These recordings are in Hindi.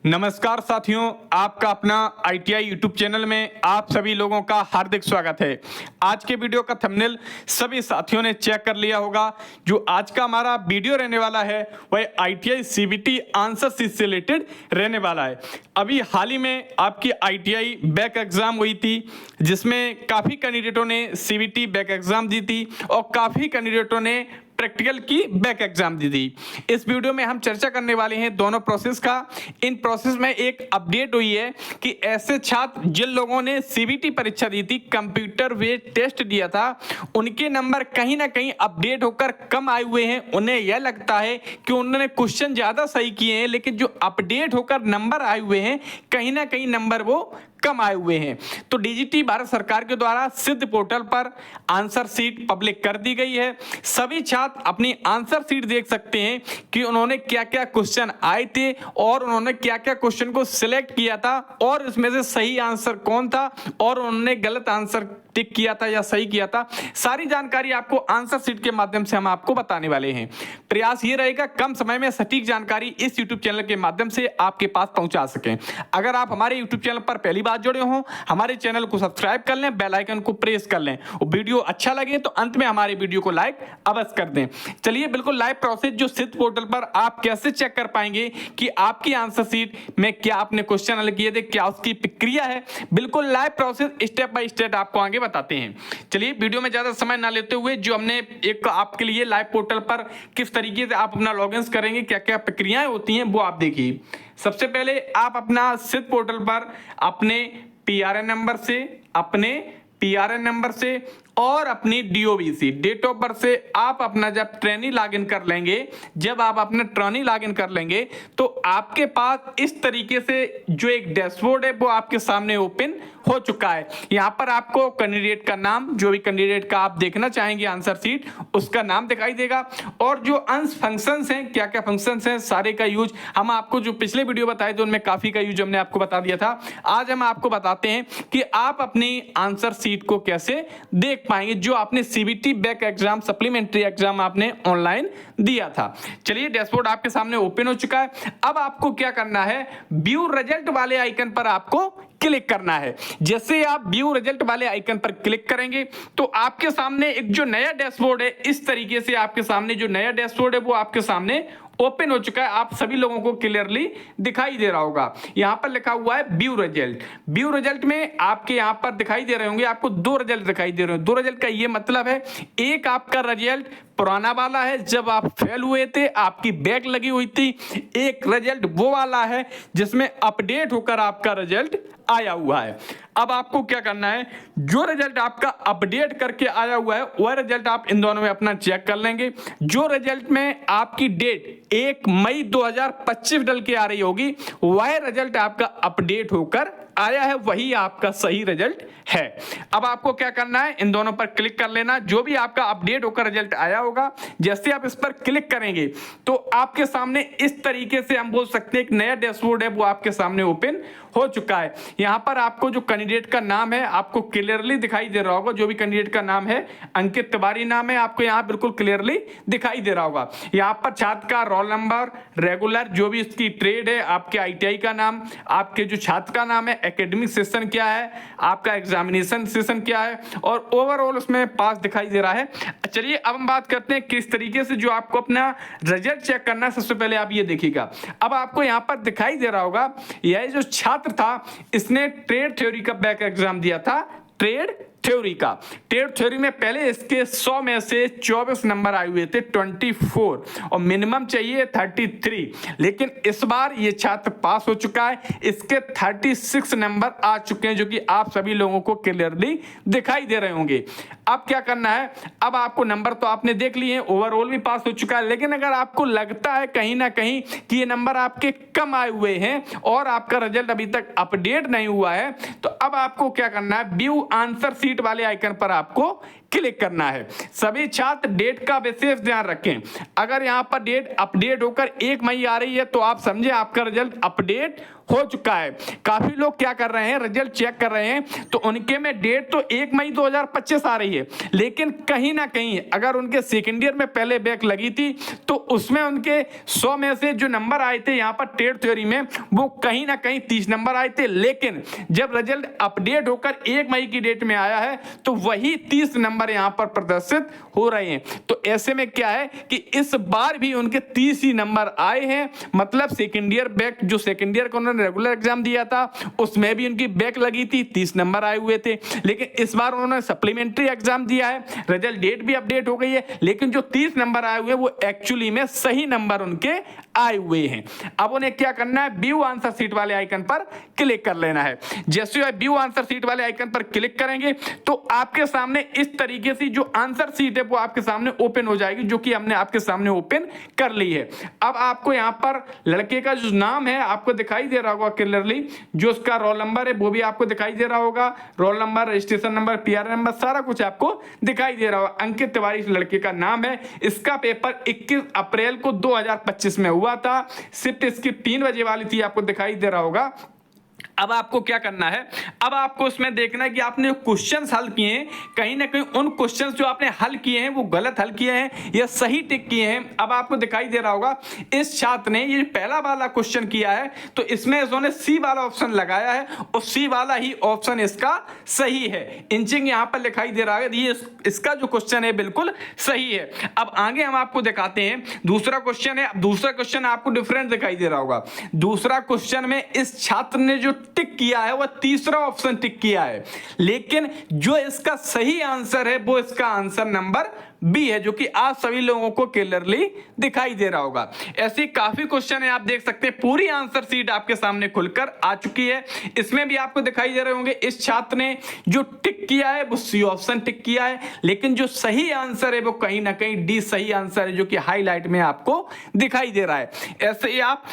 नमस्कार साथियों, आपका अपना आईटीआई यूट्यूब चैनल में आप सभी लोगों का हार्दिक स्वागत है। आज के वीडियो का थंबनेल सभी साथियों ने चेक कर लिया होगा। जो आज का हमारा वीडियो रहने वाला है वह आईटीआई सीबीटी आंसर शीट से रिलेटेड रहने वाला है। अभी हाल ही में आपकी आईटीआई बैक एग्जाम हुई थी, जिसमें काफ़ी कैंडिडेटों ने सीबीटी बैक एग्जाम दी थी और काफ़ी कैंडिडेटों ने प्रैक्टिकल की बैक एग्जाम दी थी। इस वीडियो में हम चर्चा करने वाले हैं दोनों प्रोसेस का। इन प्रोसेस में एक अपडेट हुई है कि ऐसे छात्र जिन लोगों ने सीबीटी परीक्षा दी थी, कंप्यूटर बेस्ड टेस्ट दिया था, उनके नंबर कहीं ना कहीं अपडेट होकर कम आए हुए हैं। उन्हें यह लगता है कि उन्होंने क्वेश्चन ज़्यादा सही किए हैं, लेकिन जो अपडेट होकर नंबर आए हुए हैं कहीं ना कहीं नंबर वो कम आए हुए हैं। तो डीजीटी भारत सरकार के द्वारा सिद्ध पोर्टल पर आंसर शीट पब्लिक कर दी गई है। सभी छात्र अपनी आंसर शीट देख सकते हैं कि उन्होंने क्या क्या क्वेश्चन आए थे और उन्होंने क्या क्या क्वेश्चन को सिलेक्ट किया था और इसमें से सही आंसर कौन था और उन्होंने गलत आंसर टिक किया था या सही किया था। सारी जानकारी आपको आंसर शीट के माध्यम से हम आपको बताने वाले हैं। प्रयास ये रहेगा कम समय में सटीक जानकारी इस यूट्यूब चैनल के माध्यम से आपके पास पहुंचा सकें। अगर आप हमारे यूट्यूब चैनल पर पहली बार जुड़े हों, हमारे चैनल को सब्सक्राइब कर लें, बेल आइकन को प्रेस कर लें और वीडियो अच्छा लगे तो अंत में हमारे वीडियो को लाइक अवश्य कर दें। चलिए बिल्कुल लाइव प्रोसेस जो सिद्ध पोर्टल पर आप कैसे चेक कर पाएंगे कि आपकी आंसर शीट में क्या आपने क्वेश्चन हल किए थे, क्या उसकी प्रक्रिया है, बिल्कुल live process step by step आपको आगे बताते हैं। चलिए वीडियो में ज्यादा समय ना लेते हुए जो हमने एक आपके लिए लाइव पोर्टल पर किस तरीके से आप अपना लॉगिन करेंगे, क्या क्या प्रक्रियाएं होती हैं वो आप देखिए। सबसे पहले आप अपना सिद्ध पोर्टल पर अपने पीआरएन नंबर से और अपनी डीओबीसी डेट ऑफ बर्थ से आप अपना जब ट्रेनी लॉगिन कर लेंगे, तो आपके पास इस तरीके से जो एक डैशबोर्ड है वो आपके सामने ओपन हो चुका है। यहाँ पर आपको कैंडिडेट का नाम, जो भी कैंडिडेट का आप देखना चाहेंगे आंसर शीट, उसका नाम दिखाई देगा और जो अंश फंक्शंस हैं, क्या क्या फंक्शंस हैं, सारे का यूज हम आपको जो पिछले वीडियो बताए थे उनमें काफी का यूज हमने आपको बता दिया था। आज हम आपको बताते हैं कि आप अपनी आंसर शीट को कैसे देख पाएंगे जो आपने CBT back exam supplementary exam आपने ऑनलाइन दिया था। चलिए डैशबोर्ड आपके सामने ओपन हो चुका है। अब आपको क्या करना है, व्यू रिजल्ट वाले आइकन पर आपको क्लिक करना है। जैसे आप व्यू रिजल्ट वाले आइकन पर क्लिक करेंगे तो आपके सामने एक जो नया डैशबोर्ड है, इस तरीके से आपके सामने जो नया डैशबोर्ड है वो आपके सामने ओपन हो चुका है। आप सभी लोगों को क्लियरली दिखाई दे रहा होगा। यहां पर लिखा हुआ है व्यू रिजल्ट में आपके यहां पर दिखाई दे रहे होंगे, आपको दो रिजल्ट दिखाई दे रहे हैं। दो रिजल्ट का ये मतलब है, एक आपका रिजल्ट पुराना वाला है जब आप फेल हुए थे, आपकी बैक लगी हुई थी। एक रिजल्ट वो वाला है जिसमें अपडेट होकर आपका रिजल्ट आया हुआ है। अब आपको क्या करना है, जो रिजल्ट आपका अपडेट करके आया हुआ है वह रिजल्ट आप इन दोनों में अपना चेक कर लेंगे। जो रिजल्ट में आपकी डेट 1 मई 2025 डल के आ रही होगी, वह रिजल्ट आपका अपडेट होकर आया है, वही आपका सही रिजल्ट है। अब आपको क्या करना है, इन दोनों पर क्लिक कर लेना। जो भी आपका अपडेट होकर रिजल्ट आया होगा, जैसे आप इस पर क्लिक करेंगे तो आपके सामने इस तरीके से हम बोल सकते हैं एक नया डैशबोर्ड है वो आपके सामने ओपन हो चुका है। यहां पर आपको जो कैंडिडेट का नाम है आपको क्लियरली दिखाई दे रहा होगा। जो भी कैंडिडेट का नाम है, अंकित तिवारी नाम है, आपको यहां बिल्कुल क्लियरली दिखाई दे रहा होगा। यहां पर छात्र का रोल नंबर, रेगुलर, जो भी इसकी ट्रेड है, आपके आईटीआई का नाम, आपके जो छात्र का नाम है, एकेडमिक सेशन क्या है, आपका एग्जामिनेशन सेशन क्या है और ओवरऑल उसमें पास दिखाई दे रहा है। चलिए अब हम बात करते हैं किस तरीके से जो आपको अपना रिजल्ट चेक करना है। सबसे पहले आप ये देखिएगा, अब आपको यहां पर दिखाई दे रहा होगा, यह जो छात्र था इसने ट्रेड थ्योरी का बैक एग्जाम दिया था। ट्रेड थ्योरी में पहले इसके 100 में से 24 नंबर आए हुए थे, 24, और मिनिमम चाहिए 33। लेकिन इस बार ये छात्र पास हो चुका है, इसके 36 नंबर आ चुके हैं, जो कि आप सभी लोगों को क्लियरली दिखाई दे रहे होंगे। अब क्या करना है, अब आपको नंबर तो आपने देख लिए, ओवरऑल भी पास हो चुका है। लेकिन अगर आपको लगता है कहीं ना कहीं कि ये नंबर आपके कम आए हुए हैं और आपका रिजल्ट अभी तक अपडेट नहीं हुआ है, तो अब आपको क्या करना है, व्यू आंसर शीट वाले आइकन पर आपको क्लिक करना है। सभी छात्र डेट का विशेष ध्यान रखें। अगर यहाँ पर डेट अपडेट होकर 1 मई आ रही है तो आप समझे आपका रिजल्ट अपडेट हो चुका है। काफी लोग क्या कर रहे हैं, रिजल्ट चेक कर रहे हैं तो उनके में डेट तो 1 मई 2025 आ रही है, लेकिन कहीं ना कहीं अगर उनके सेकेंड ईयर में पहले बैक लगी थी तो उसमें उनके 100 में से जो नंबर आए थे यहाँ पर टेट थ्योरी में वो कहीं ना कहीं 30 नंबर आए थे, लेकिन जब रिजल्ट अपडेट होकर 1 मई की डेट में आया है तो वही 30 नंबर यहाँ पर प्रदर्शित हो रहे हैं। तो ऐसे में क्या है कि इस बार भी उनके 30 ही नंबर आए हैं, मतलब सेकेंड ईयर बैक, जो सेकेंड ईयर का रेगुलर एग्जाम दिया था उसमें भी उनकी बैक लगी थी, 30 नंबर आए हुए थे, लेकिन इस बार उन्होंने सप्लीमेंट्री एग्जाम दिया है, रिजल्ट डेट भी अपडेट हो गई है, लेकिन जो 30 नंबर आए हुए हैं वो एक्चुअली में सही नंबर उनके आए हुए हैं। अब उन्हें क्या करना है, व्यू आंसर सीट वाले आइकन पर क्लिक कर लेना है। जैसे ही व्यू आंसर सीट वाले आइकन पर क्लिक करेंगे तो आपके सामने इस तरीके से जो आंसर सीट है वो आपके सामने ओपन हो जाएगी, जो कि हमने आपके सामने ओपन कर ली है। अब आपको यहाँ पर लड़के का जो नाम है आपको दिखाई दे रहा होगा क्लियरली, जो उसका रोल नंबर है वो भी आपको दिखाई दे रहा होगा, roll number, registration number, PR number, सारा कुछ आपको दिखाई दे रहा होगा। अंकित तिवारी इस लड़के का नाम है। इसका पेपर 21 अप्रैल को 2025 में हुआ था, शिफ्ट इसकी 3 बजे वाली थी, आपको दिखाई दे रहा होगा। अब आपको क्या करना है, अब आपको इसमें देखना है कि आपने जो क्वेश्चंस हल किए हैं कहीं ना कहीं उन क्वेश्चंस जो आपने हल किए हैं वो गलत हल किए हैं या सही टिक किए हैं। अब आपको दिखाई दे रहा होगा इस छात्र ने ये पहला वाला क्वेश्चन किया है तो इसमें इन्होंने सी वाला ऑप्शन लगाया है और सी वाला ही ऑप्शन इसका सही है। इंचिंग यहाँ पर दिखाई दे रहा है, ये इसका जो क्वेश्चन है बिल्कुल सही है। अब आगे हम आपको दिखाते हैं दूसरा क्वेश्चन है। दूसरा क्वेश्चन आपको डिफरेंस दिखाई दे रहा होगा। दूसरा क्वेश्चन में इस छात्र ने जो टिक किया है वह तीसरा ऑप्शन टिक किया है, लेकिन जो इसका सही आंसर है वो इसका आंसर नंबर बी है, जो कि आप सभी लोगों को क्लियरली दिखाई दे रहा होगा। ऐसे काफी क्वेश्चन है, आप देख सकते हैं पूरी आंसर शीट आपके सामने खुलकर आ चुकी है। इसमें भी आपको दिखाई दे रहे होंगे इस छात्र ने जो टिक किया है वो सी ऑप्शन टिक किया है, लेकिन जो सही आंसर है वो कहीं ना कहीं डी सही आंसर है, जो कि हाईलाइट में आपको दिखाई दे रहा है। ऐसे ही आप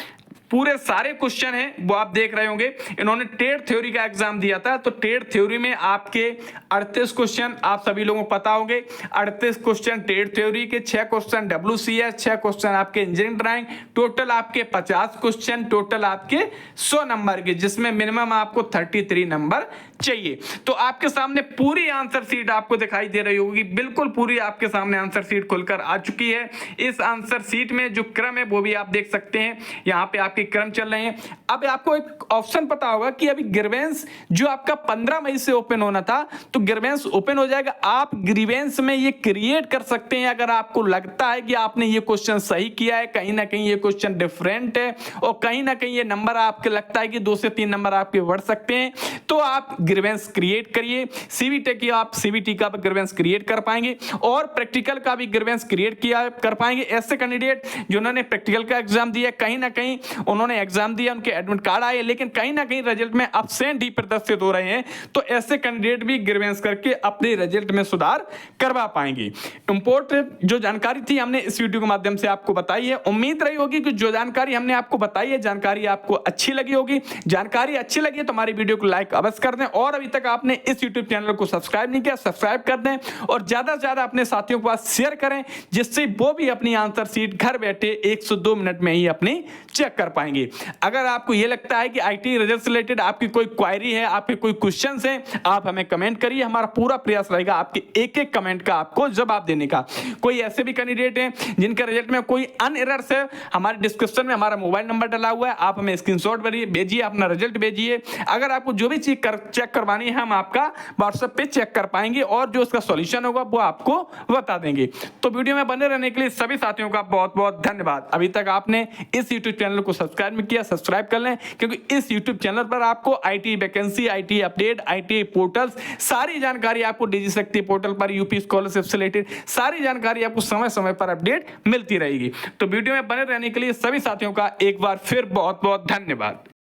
पूरे सारे क्वेश्चन हैं वो आप देख रहे होंगे। इन्होंने टेट थ्योरी का एग्जाम दिया था तो टेट थ्योरी में आपके 38 क्वेश्चन आप सभी लोगों को पता होंगे। 38 क्वेश्चन टेट थ्योरी के, 6 क्वेश्चन WCS, 6 क्वेश्चन आपके इंजीनियरिंग ड्राइंग, टोटल आपके 50 क्वेश्चन, टोटल आपके 100 नंबर के, जिसमें मिनिमम आपको 33 नंबर चाहिए। तो आपके सामने पूरी आंसर शीट आपको दिखाई दे रही होगी, बिल्कुल पूरी आपके सामने आंसर शीट खुलकर आ चुकी है। इस आंसर शीट में जो क्रम है वो भी आप देख सकते हैं, यहाँ पे आपके क्रम चल रहे हैं। अब आपको एक ऑप्शन पता होगा कि अभी ग्रीवेंस जो आपका 15 मई से ओपन होना था तो ग्रीवेंस ओपन हो जाएगा। आप ग्रीवेंस में ये क्रिएट कर सकते हैं अगर आपको लगता है कि आपने ये क्वेश्चन सही किया है, कहीं ना कहीं ये क्वेश्चन डिफरेंट है और कहीं ना कहीं ये नंबर आपके लगता है कि 2 से 3 नंबर आपके बढ़ सकते हैं, तो आप ग्रीवेंस क्रिएट करिए। सीबीटी की आप सीबीटी का ग्रीवेंस क्रिएट कर पाएंगे और प्रैक्टिकल का भी ग्रीवेंस क्रिएट किया कर पाएंगे। ऐसे कैंडिडेट जिन्होंने प्रैक्टिकल का एग्जाम दिया, कहीं ना कहीं उन्होंने एग्जाम दिया, उनके एडमिट कार्ड आए, लेकिन कहीं ना कहीं रिजल्ट में अब्सेंट ही प्रदर्शित हो रहे हैं, तो ऐसे कैंडिडेट भी ग्रीवेंस करके अपने रिजल्ट में सुधार करवा पाएंगे। इंपॉर्टेंट जो जानकारी थी हमने इस वीडियो के माध्यम से आपको बताई है। उम्मीद रही होगी कि जो जानकारी हमने आपको बताई है जानकारी आपको अच्छी लगी होगी। जानकारी अच्छी लगी है तो हमारी वीडियो को लाइक अवश्य कर दें और अभी तक आपने इस यूट्यूब चैनल को सब्सक्राइब नहीं किया सब्सक्राइब कर दें और ज्यादा से ज्यादा अपने साथियों के पास शेयर करें, जिससे वो भी अपनी आंसर शीट घर बैठे 1 से 2 मिनट में ही अपनी चेक कर पाएंगे। अगर आपको यह लगता है कि आईटी रिजल्ट से रिलेटेड आपकी कोई क्वेरी है, आपके कोई क्वेश्चंस हैं, आप हमें कमेंट करिए। हमारा पूरा प्रयास रहेगा आपके एक-एक कमेंट का आपको जवाब देने का। कोई ऐसे भी कैंडिडेट हैं जिनके रिजल्ट में कोई अन एरर्स है, हमारे डिस्क्रिप्शन में हमारा मोबाइल नंबर डाला हुआ है, आप हमें स्क्रीनशॉट भेजिए, अपना रिजल्ट भेजिए। अगर आपको जो भी चीज चेक करवानी है हम आपका व्हाट्सएप पे चेक कर पाएंगे और जो उसका सॉल्यूशन होगा वो आपको बता देंगे। तो वीडियो में बने रहने के लिए सभी साथियों का बहुत बहुत धन्यवाद। अभी तक आपने इस यूट्यूब चैनल को सब्सक्राइब नहीं किया सब्सक्राइब कर लें, क्योंकि इस यूट्यूब चैनल पर आपको IT vacancy, IT update, IT portals, सारी जानकारी आपको डिजी शक्ति पोर्टल पर यूपी स्कॉलरशिप से रिलेटेड सारी जानकारी आपको समय समय पर अपडेट मिलती रहेगी। तो वीडियो में बने रहने के लिए सभी साथियों का एक बार फिर बहुत बहुत धन्यवाद।